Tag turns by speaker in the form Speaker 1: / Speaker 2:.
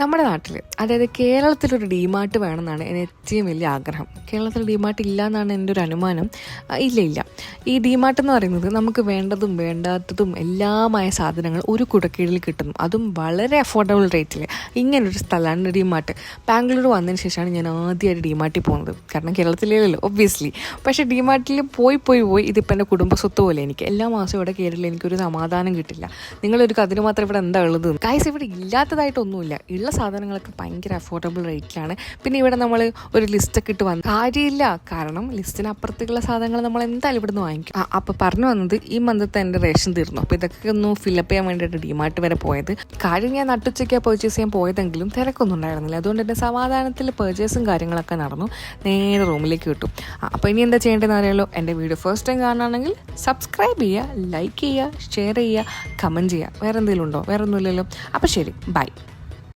Speaker 1: നമ്മുടെ നാട്ടിൽ, അതായത് കേരളത്തിലൊരു ഡിമാർട്ട് വേണമെന്നാണ് എൻ്റെ ഏറ്റവും വലിയ ആഗ്രഹം. കേരളത്തിൽ ഡിമാർട്ട് ഇല്ല എന്നാണ് എൻ്റെ ഒരു അനുമാനം. ഇല്ല. ഈ ഡിമാർട്ട് എന്ന് പറയുന്നത് നമുക്ക് വേണ്ടതും വേണ്ടാത്തതും എല്ലാമായ സാധനങ്ങൾ ഒരു കുടക്കീഴിൽ കിട്ടുന്നു, അതും വളരെ അഫോർഡബിൾ റേറ്റിൽ. ഇങ്ങനൊരു സ്ഥലമാണ് ഡിമാർട്ട്. ബാംഗ്ലൂർ വന്നതിന് ശേഷമാണ് ഞാൻ ആദ്യമായിട്ട് ഡിമാർട്ടിൽ പോകുന്നത്. കാരണം കേരളത്തിലല്ലോ ഒബ്വിയസ്ലി. പക്ഷേ ഡിമാർട്ടിൽ പോയി ഇതിപ്പോൾ എൻ്റെ കുടുംബസ്വത്ത് പോലെ. എനിക്ക് എല്ലാ മാസവും ഇവിടെ കയറില്ല, എനിക്കൊരു സമാധാനം കിട്ടില്ല. നിങ്ങളൊരു കതിന് മാത്രം ഇവിടെ എന്താ ഉള്ളത്? ഗൈസ്, ഇവിടെ ഇല്ലാത്തതായിട്ടൊന്നുമില്ല. ഉള്ള സാധനങ്ങളൊക്കെ ഭയങ്കര അഫോർഡബിൾ റേറ്റിലാണ്. പിന്നെ ഇവിടെ നമ്മൾ ഒരു ലിസ്റ്റൊക്കെ ഇട്ട് വന്ന കാര്യമില്ല, കാരണം ലിസ്റ്റിന് അപ്പുറത്തേക്കുള്ള സാധനങ്ങൾ നമ്മൾ എന്തായാലും ഇവിടെ നിന്ന് വാങ്ങിക്കും. അപ്പോൾ പറഞ്ഞു വന്നത്, ഈ മന്ദത്തെ എൻ്റെ റേഷൻ തീർന്നു. അപ്പോൾ ഇതൊക്കെ ഒന്ന് ഫില്ലപ്പ് ചെയ്യാൻ വേണ്ടിയിട്ട് ഡിമാർട്ട് വരെ പോയത്. കാര്യം ഞാൻ നട്ടുച്ചയ്ക്കാണ് പർച്ചേസ് ചെയ്യാൻ പോയതെങ്കിലും തിരക്കൊന്നും ഉണ്ടായിരുന്നില്ല. അതുകൊണ്ട് എൻ്റെ സമാധാനത്തിൽ പർച്ചേസും കാര്യങ്ങളൊക്കെ നടന്നു. നേരെ റൂമിലേക്ക് കിട്ടും. അപ്പോൾ ഇനി എന്താ ചെയ്യേണ്ടതെന്ന് അറിയാലോ. എൻ്റെ വീഡിയോ ഫസ്റ്റ് ടൈം കാണുകയാണെങ്കിൽ സബ്സ്ക്രൈബ് ചെയ്യുക, ലൈക്ക് ചെയ്യുക, ഷെയർ ചെയ്യുക, കമൻറ്റ് ചെയ്യുക. വേറെ എന്തെങ്കിലും ഉണ്ടോ? വേറെ ഒന്നുമില്ലല്ലോ. അപ്പോൾ ശരി, ബൈ.